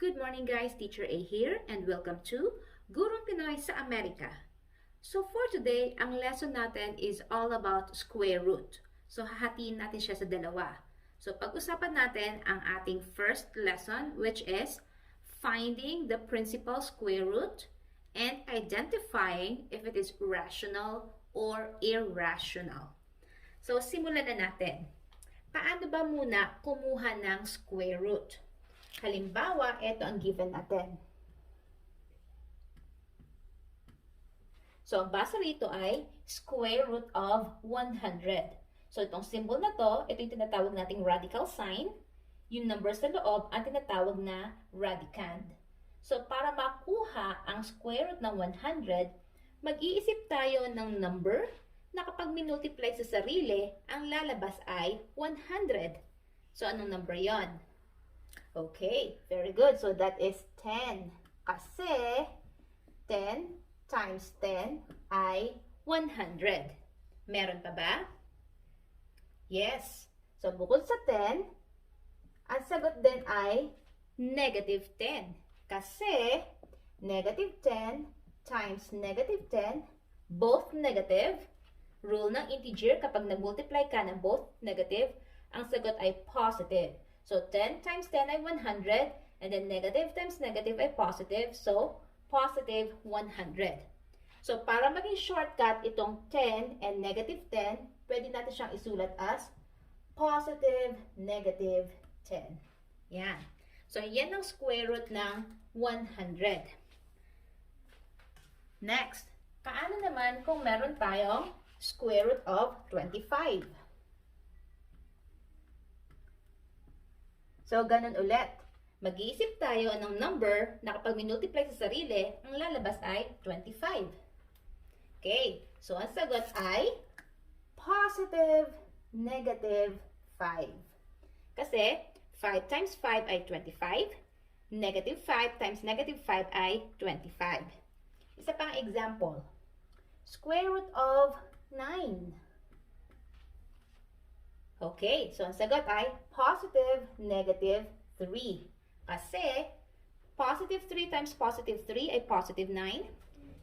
Good morning guys, Teacher A here and welcome to Gurong Pinoy sa Amerika. So for today, ang lesson natin is all about square root. So hahatiin natin siya sa dalawa. So pag-usapan natin ang ating first lesson which is finding the principal square root and identifying if it is rational or irrational. So simulan na natin. Paano ba muna kumuha ng square root? Halimbawa, ito ang given natin. So, ang basa rito ay square root of 100. So, itong symbol na to, ito yung tinatawag nating radical sign. Yung number sa loob, ang tinatawag na radicand. So, para makuha ang square root ng 100, mag-iisip tayo ng number na kapag minultiply sa sarili, ang lalabas ay 100. So, anong number yon? Okay, very good. So that is 10. Kasi 10 times 10 ay 100. Meron pa ba? Yes. So bukod sa 10, ang sagot din ay negative 10. Kasi negative 10 times negative 10, both negative. Rule ng integer, kapag nag-multiply ka ng both negative, ang sagot ay positive. So, 10 times 10 ay 100, and then negative times negative ay positive. So, positive 100. So, para maging shortcut itong 10 and negative 10, pwede natin siyang isulat as positive negative 10. Yan. So, yan ang square root ng 100. Next, paano naman kung meron tayong square root of 25? So, ganun ulit. Mag-iisip tayo ng number na kapag minultiply sa sarili, ang lalabas ay 25. Okay. So, ang sagot ay positive negative 5. Kasi, 5 times 5 ay 25. Negative 5 times negative 5 ay 25. Isa pang example. Square root of 9. Okay, so ang sagot ay positive negative 3. Kasi, positive 3 times positive 3 ay positive 9.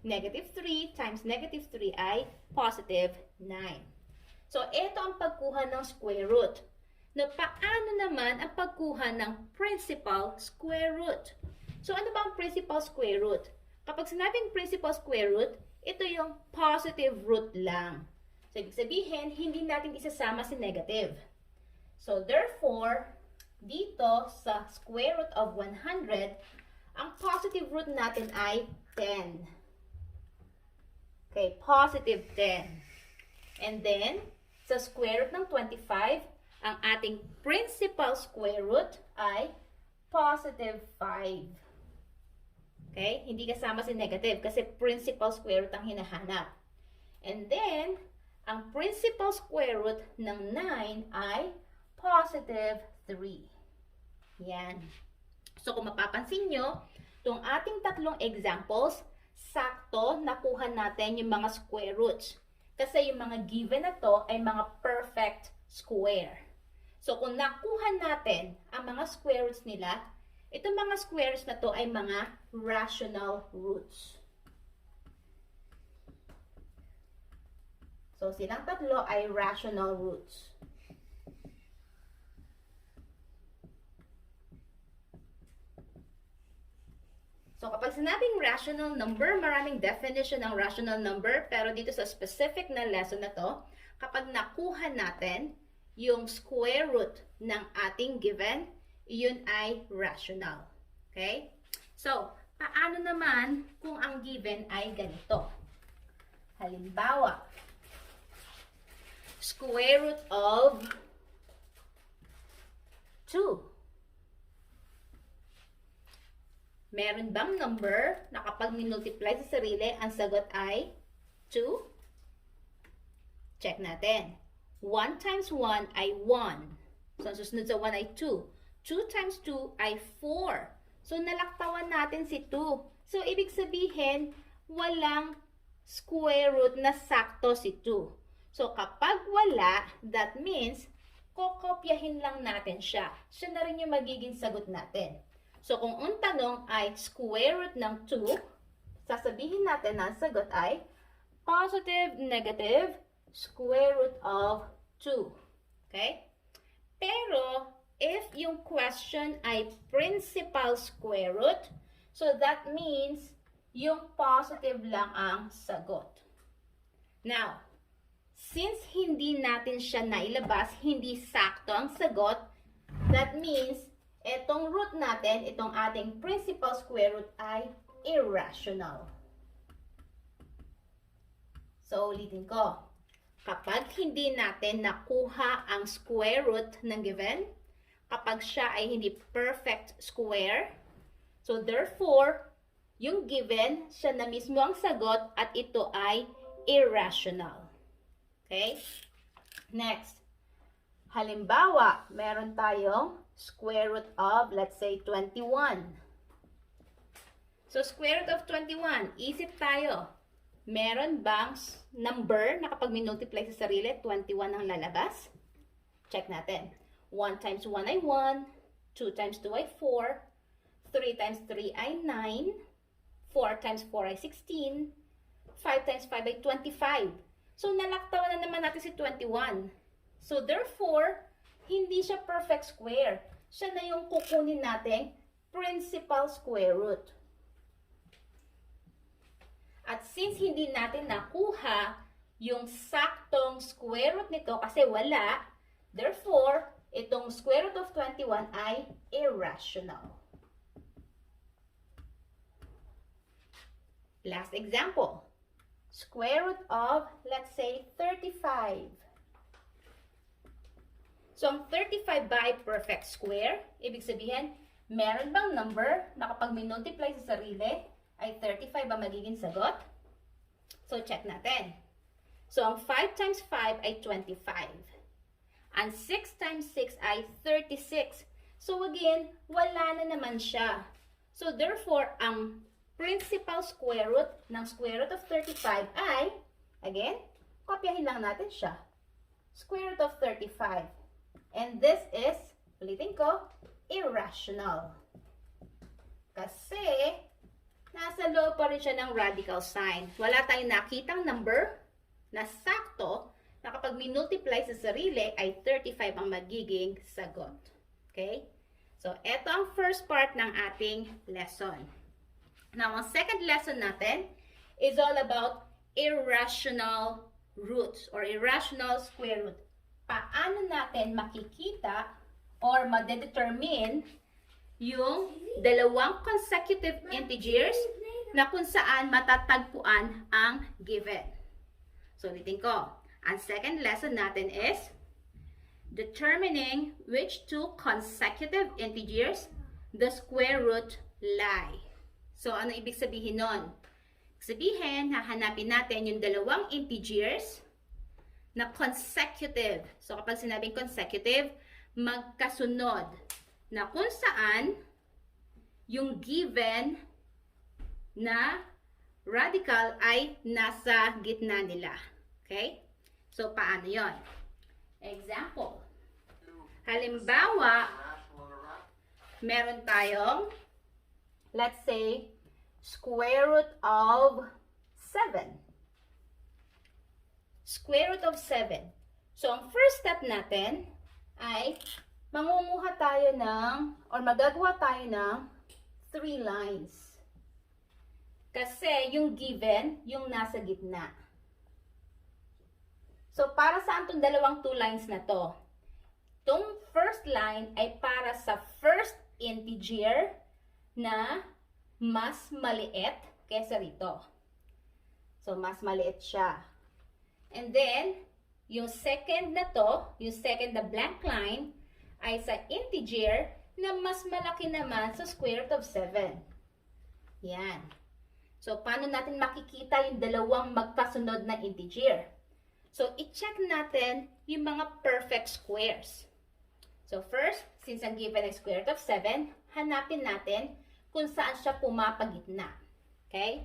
Negative 3 times negative 3 ay positive 9. So, ito ang pagkuha ng square root. Na paano naman ang pagkuha ng principal square root? So, ano ba ang principal square root? Kapag sinabing principal square root, ito yung positive root lang. So, ibig sabihin, hindi natin isasama si negative. So, therefore, dito sa square root of 100, ang positive root natin ay 10. Okay, positive 10. And then, sa square root ng 25, ang ating principal square root ay positive 5. Okay, hindi kasama si negative kasi principal square root ang hinahanap. And then, ang principal square root ng 9 ay positive 3. Yan. So, kung mapapansin nyo, itong ating tatlong examples, sakto nakuha natin yung mga square roots. Kasi yung mga given na to ay mga perfect square. So, kung nakuha natin ang mga square roots nila, itong mga squares na to ay mga rational roots. So, silang tatlo ay rational roots. So, kapag sinabing rational number, maraming definition ng rational number, pero dito sa specific na lesson na to, kapag nakuha natin yung square root ng ating given, yun ay rational. Okay? So, paano naman kung ang given ay ganito? Halimbawa, square root of 2. Meron bang number na kapag minultiply sa sarili, ang sagot ay 2? Check natin. 1 times 1 ay 1. So, ang susunod sa 1 ay 2. 2 times 2 ay 4. So, nalaktawan natin si 2. So, ibig sabihin, walang square root na sakto si 2. So, kapag wala, that means, kokopyahin lang natin siya. Siya na rin yung magiging sagot natin. So, kung ang tanong ay square root ng 2, sasabihin natin na ang sagot ay positive, negative, square root of 2. Okay? Pero, if yung question ay principal square root, so that means yung positive lang ang sagot. Now, since hindi natin siya nailabas, hindi sakto ang sagot, that means itong root natin, itong ating principal square root ay irrational. So, ulitin ko. Kapag hindi natin nakuha ang square root ng given, kapag siya ay hindi perfect square, so therefore, yung given, siya na mismo ang sagot at ito ay irrational. Okay? Next. Halimbawa, meron tayong square root of, let's say, 21. So, square root of 21, isip tayo. Meron bang number na kapag minultiply sa sarili, 21 ang lalabas? Check natin. 1 times 1 ay 1, 2 times 2 ay 4, 3 times 3 ay 9, 4 times 4 ay 16, 5 times 5 ay 25. So, nalaktawan na naman natin si 21. So, therefore, hindi siya perfect square. Siya na yung kukunin nating principal square root. At since hindi natin nakuha yung saktong square root nito kasi wala, therefore, itong square root of 21 ay irrational. Last example. Square root of, let's say, 35. So, ang 35 ba ay perfect square? Ibig sabihin, meron bang number na kapag minultiply sa sarili, ay 35 ba magiging sagot? So, check natin. So, ang 5 times 5 ay 25. Ang 6 times 6 ay 36. So, again, wala na naman siya. So, therefore, ang principal square root ng square root of 35 ay, again, kopyahin lang natin siya. Square root of 35. And this is, ulitin ko, irrational. Kasi, nasa loob pa rin siya ng radical sign. Wala tayong nakitang number na sakto na kapag minultiply sa sarili ay 35 ang magiging sagot. Okay? So, ito ang first part ng ating lesson. Now, ang second lesson natin is all about irrational roots or irrational square root. Paano natin makikita or madedetermine yung dalawang consecutive integers na kung saan matatagpuan ang given. So, ulitin ko. Ang second lesson natin is determining which two consecutive integers the square root lie. So, ano ibig sabihin nun? Sabihin, hahanapin natin yung dalawang integers na consecutive. So, kapag sinabing consecutive, magkasunod. Na kung saan yung given na radical ay nasa gitna nila. Okay? So, paano yon? Example. Halimbawa, meron tayong, let's say, square root of 7. Square root of 7. So, ang first step natin ay mangunguha tayo ng, or magagawa tayo ng 3 lines. Kasi yung given, yung nasa gitna. So, para saan itong dalawang 2 lines na to? Itong first line ay para sa first integer na mas maliit kaysa rito. So, mas maliit siya. And then, yung second na to, yung second na blank line, ay sa integer na mas malaki naman sa square root of 7. Yan. So, paano natin makikita yung dalawang magkasunod na integer? So, i-check natin yung mga perfect squares. So, first, since ang given ay square root of 7, hanapin natin kung saan siya pumapagitna. Okay?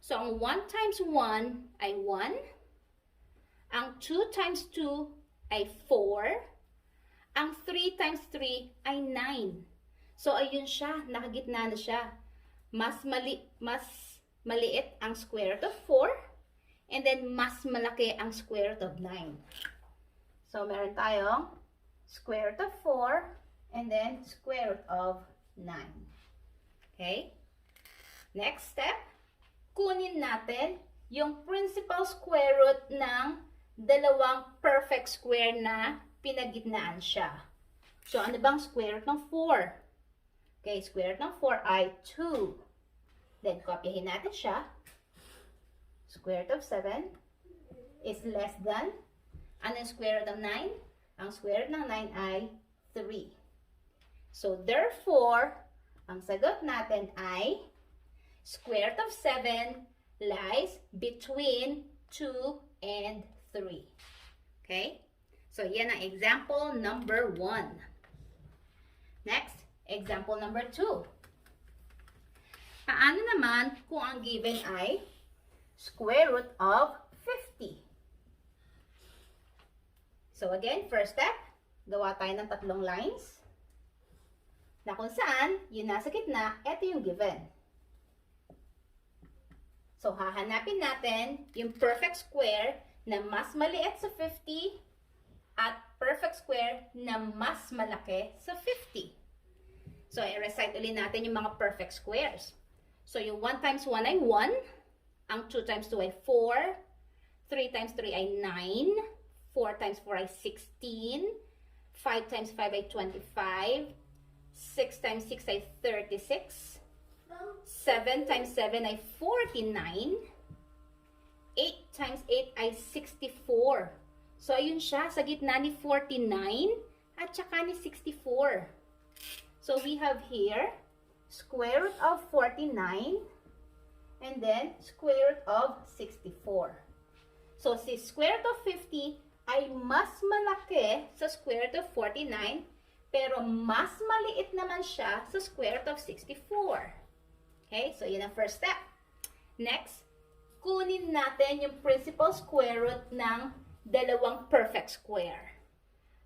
So, ang 1 times 1 ay 1. Ang 2 times 2 ay 4. Ang 3 times 3 ay 9. So, ayun siya. Nakagitna na siya. Mas maliit ang square root of 4. And then, mas malaki ang square root of 9. So, meron tayong square root of 4. And then, square root of 9. Okay? Next step, kunin natin yung principal square root ng dalawang perfect square na pinagitnaan siya. So, ano bang square root ng 4? Okay, square root ng 4 ay 2. Then, kopyahin natin siya. Square root of 7 is less than, ano yung square root of 9? Ang square root ng 9 ay 3. So, therefore, ang sagot natin ay square root of 7 lies between 2 and 3. Okay? So, yan ang example number 1. Next, example number 2. Paano naman kung ang given ay square root of 50? So, again, first step, gawa tayo ng tatlong lines na kung saan, yung nasa gitna, ito yung given. So, hahanapin natin yung perfect square na mas maliit sa 50 at perfect square na mas malaki sa 50. So, i-recite ulit natin yung mga perfect squares. So, yung 1 times 1 ay 1. Ang 2 times 2 ay 4. 3 times 3 ay 9. 4 times 4 ay 16. 5 times 5 ay 25. 6 times 6 ay 36. 7 times 7 ay 49. 8 times 8 ay 64. So, ayun siya, sa gitna ni 49 at saka ni 64. So, we have here square root of 49 and then square root of 64. So, si square root of 50 ay mas malaki sa square root of 49 pero mas maliit naman siya sa square root of 64. Okay, so yun ang first step. Next, kunin natin yung principal square root ng dalawang perfect square.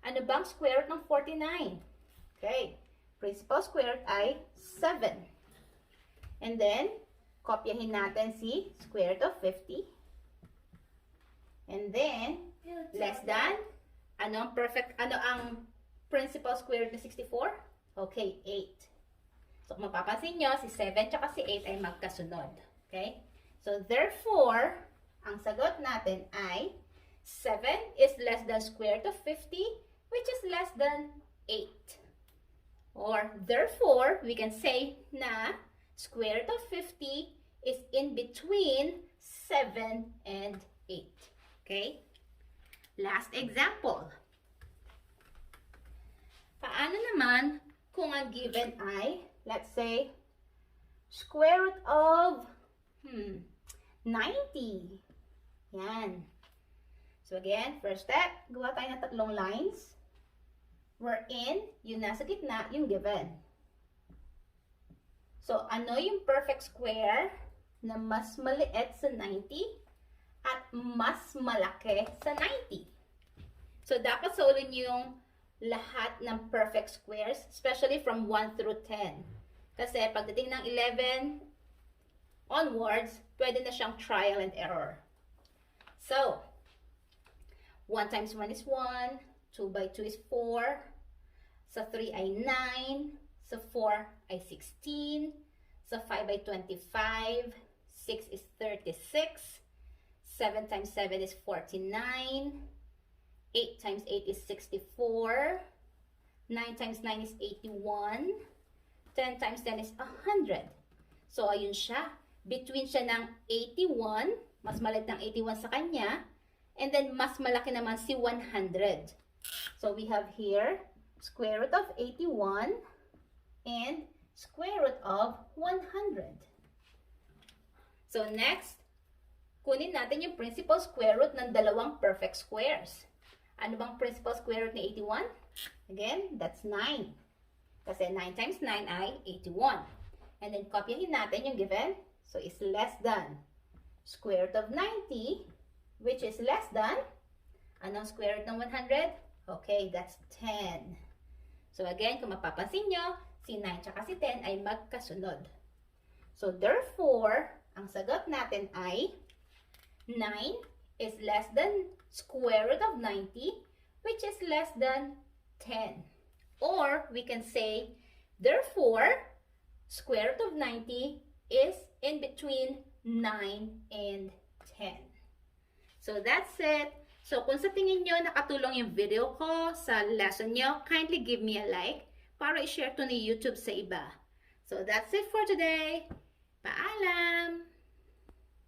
Ano bang square root ng 49? Okay, principal square root ay 7. And then, kopyahin natin si square root of 50. And then, less than, ano ang principal square root ng 64? Okay, 8. So, kung mapapansin nyo, si 7 tsaka si 8 ay magkasunod. Okay? So, therefore, ang sagot natin ay 7 is less than square root of 50, which is less than 8. Or, therefore, we can say na square root of 50 is in between 7 and 8. Okay? Last example. Paano naman kung ang given ay, let's say, square root of 90. Yan. So again, first step, gawa tayo ng tatlong lines. Wherein, yung nasa gitna, yung given. So, ano yung perfect square na mas maliit sa 90 at mas malaki sa 90? So, dapat solvin yung lahat ng perfect squares, especially from 1 through 10. Kasi pagdating ng 11 onwards, pwede na siyang trial and error. So, 1 times 1 is 1, 2 by 2 is 4, sa 3 ay 9, sa 4 ay 16, sa 5 ay 25, 6 is 36, 7 times 7 is 49, 8 times 8 is 64, 9 times 9 is 81, 10 times 10 is 100. So, ayun siya. Between siya ng 81, mas maliit ng 81 sa kanya, and then mas malaki naman si 100. So, we have here square root of 81 and square root of 100. So, next, kunin natin yung principal square root ng dalawang perfect squares. Ano bang principal square root ni 81? Again, that's 9. Kasi 9 times 9 ay 81. And then, kopyahin natin yung given. So, is less than square root of 90, which is less than, anong square root ng 100? Okay, that's 10. So, again, kung mapapansin nyo, si 9 tsaka si 10 ay magkasunod. So, therefore, ang sagot natin ay 9 is less than square root of 90, which is less than 10. Or, we can say, therefore, square root of 90 is in between 9 and 10. So, that's it. So, kung sa tingin nyo nakatulong yung video ko sa lesson nyo, kindly give me a like para i-share to ni YouTube sa iba. So, that's it for today. Paalam!